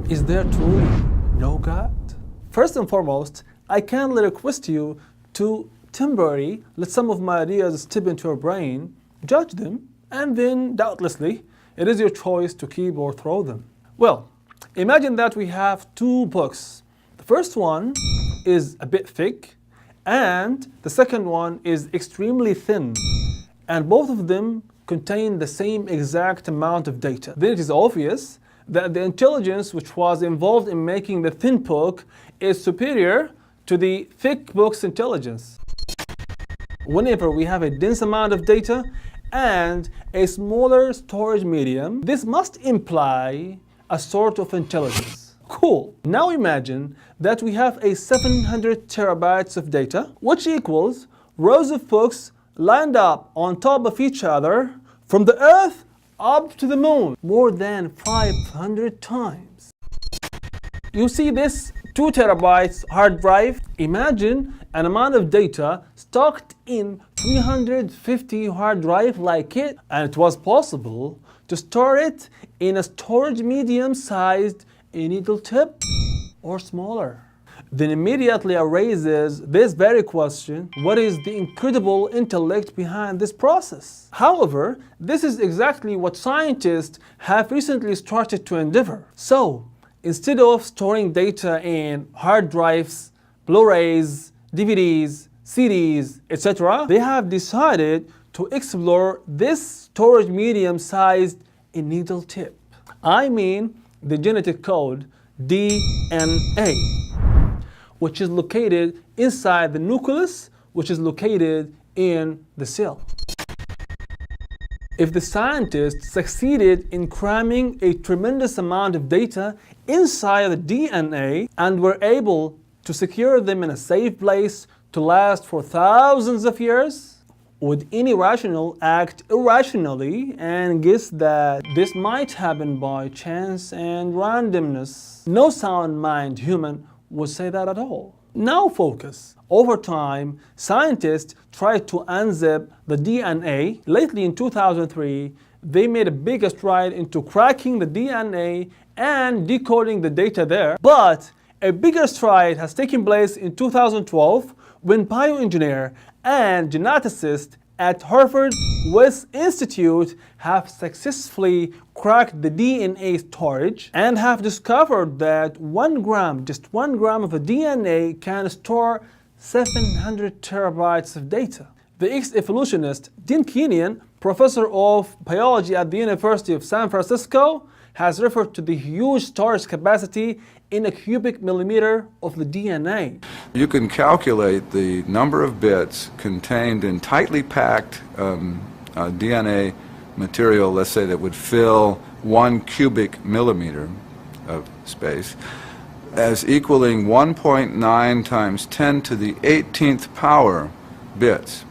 Is there truly no God? First and foremost, I kindly request you to temporarily let some of my ideas step into your brain, judge them, and then doubtlessly it is your choice to keep or throw them. Well, imagine that we have two books. The first one is a bit thick, and the second one is extremely thin, and both of them contain the same exact amount of data. Then it is obvious that the intelligence which was involved in making the thin book is superior to the thick book's intelligence. Whenever we have a dense amount of data and a smaller storage medium, this must imply a sort of intelligence. Cool. Now imagine that we have a 700 terabytes of data, which equals rows of books lined up on top of each other from the Earth up to the moon, more than 500 times. You see this 2 terabytes hard drive? Imagine an amount of data stocked in 350 hard drive like it, and it was possible to store it in a storage medium sized a needle tip or smaller. Then immediately arises this very question: what is the incredible intellect behind this process? However, this is exactly what scientists have recently started to endeavor. So, instead of storing data in hard drives, Blu-rays, DVDs, CDs, etc., they have decided to explore this storage medium sized a needle tip. I mean the genetic code DNA, which is located inside the nucleus, which is located in the cell. If the scientists succeeded in cramming a tremendous amount of data inside the DNA and were able to secure them in a safe place to last for thousands of years, would any rational act irrationally and guess that this might happen by chance and randomness? No sound-minded human would say that at all. Now focus. Over time, scientists tried to unzip the DNA. Lately in 2003, they made a big stride into cracking the DNA and decoding the data there. But a bigger stride has taken place in 2012 when bioengineer and geneticist at Harvard West Institute have successfully cracked the DNA storage and have discovered that 1 gram, just 1 gram of a DNA can store 700 terabytes of data. The ex-evolutionist Dean Kenyon, professor of biology at the University of San Francisco, has referred to the huge storage capacity in a cubic millimeter of the DNA. You can calculate the number of bits contained in tightly packed DNA material, let's say, that would fill 1 cubic millimeter of space, as equaling 1.9 times 10 to the 18th power bits.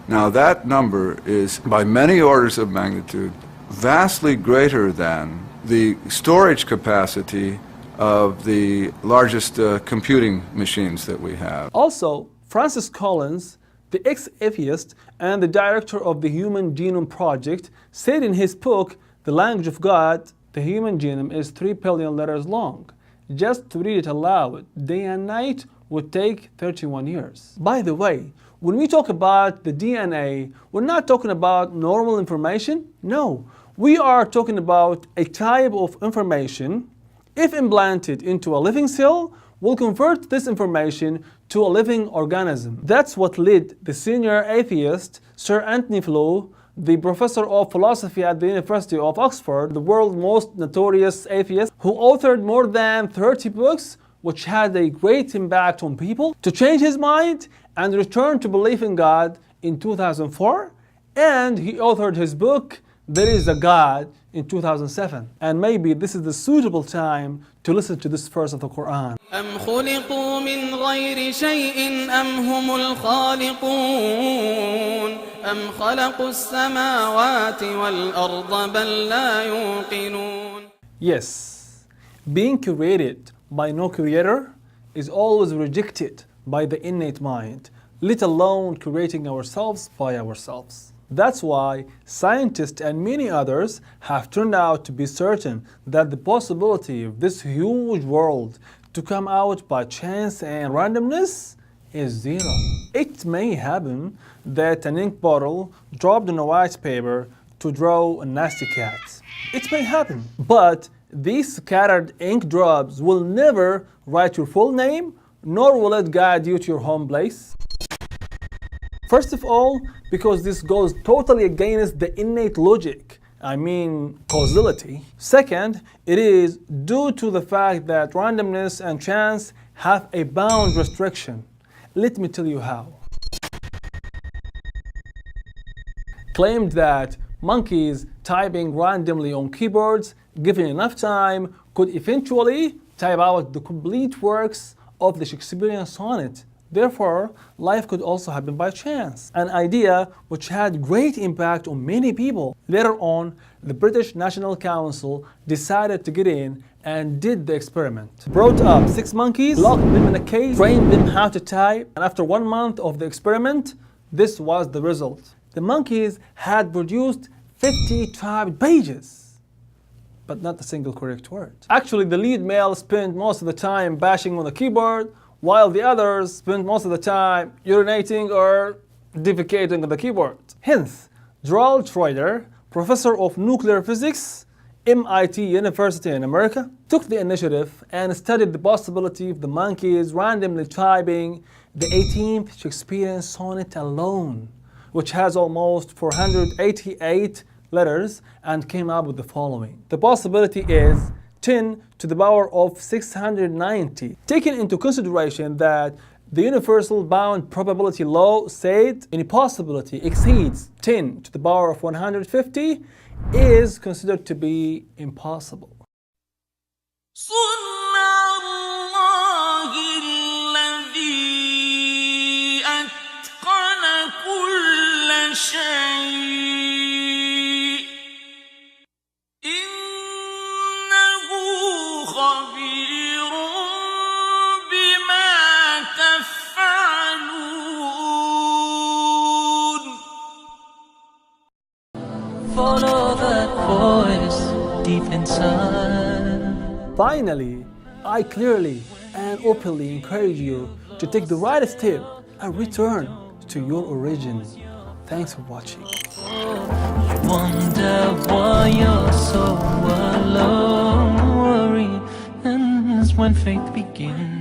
Now that number is by many orders of magnitude vastly greater than the storage capacity of the largest computing machines that we have. Also, Francis Collins, the ex-atheist and the director of the Human Genome Project, said in his book, The Language of God, the human genome is 3 billion letters long. Just to read it aloud, day and night, would take 31 years. By the way, when we talk about the DNA, we're not talking about normal information. No, we are talking about a type of information, if implanted into a living cell, will convert this information to a living organism. That's what led the senior atheist, Sir Anthony Flew, the professor of philosophy at the University of Oxford, the world's most notorious atheist, who authored more than 30 books, which had a great impact on people, to change his mind and return to belief in God in 2004. And he authored his book, There is a God, in 2007. And maybe this is the suitable time to listen to this verse of the Quran. أم خلقوا من غير شيء أم هم الخالقون أم خلقوا السماوات والأرض بل لا يوقنون. Yes, being created by no creator is always rejected by the innate mind, let alone creating ourselves by ourselves. That's why scientists and many others have turned out to be certain that the possibility of this huge world to come out by chance and randomness is zero. It may happen that an ink bottle dropped on a white paper to draw a nasty cat. It may happen, but these scattered ink drops will never write your full name, nor will it guide you to your home place. First of all, because this goes totally against the innate logic, causality. Second, it is due to the fact that randomness and chance have a bound restriction. Let me tell you how. Claimed that monkeys typing randomly on keyboards, given enough time, could eventually type out the complete works of the Shakespearean sonnet. Therefore, life could also happen by chance, an idea which had great impact on many people. Later on, the British National Council decided to get in and did the experiment. Brought up 6 monkeys, locked them in a cage, trained them how to type, and after 1 month of the experiment, this was the result. The monkeys had produced 50 typed pages, but not a single correct word. Actually, the lead male spent most of the time bashing on the keyboard, while the others spent most of the time urinating or defecating on the keyboard. Hence, Gerald Schroeder, professor of nuclear physics, MIT University in America, took the initiative and studied the possibility of the monkeys randomly typing the 18th Shakespearean sonnet alone, which has almost 488 letters, and came up with the following. The possibility is 10 to the power of 690. Taking into consideration that the universal bound probability law said any possibility exceeds 10 to the power of 150 is considered to be impossible. Follow that voice deep inside. Finally, I clearly and openly encourage you to take the right step and return to your origin. Thanks for watching. Wonder why you're so alone, worried, and when faith begins.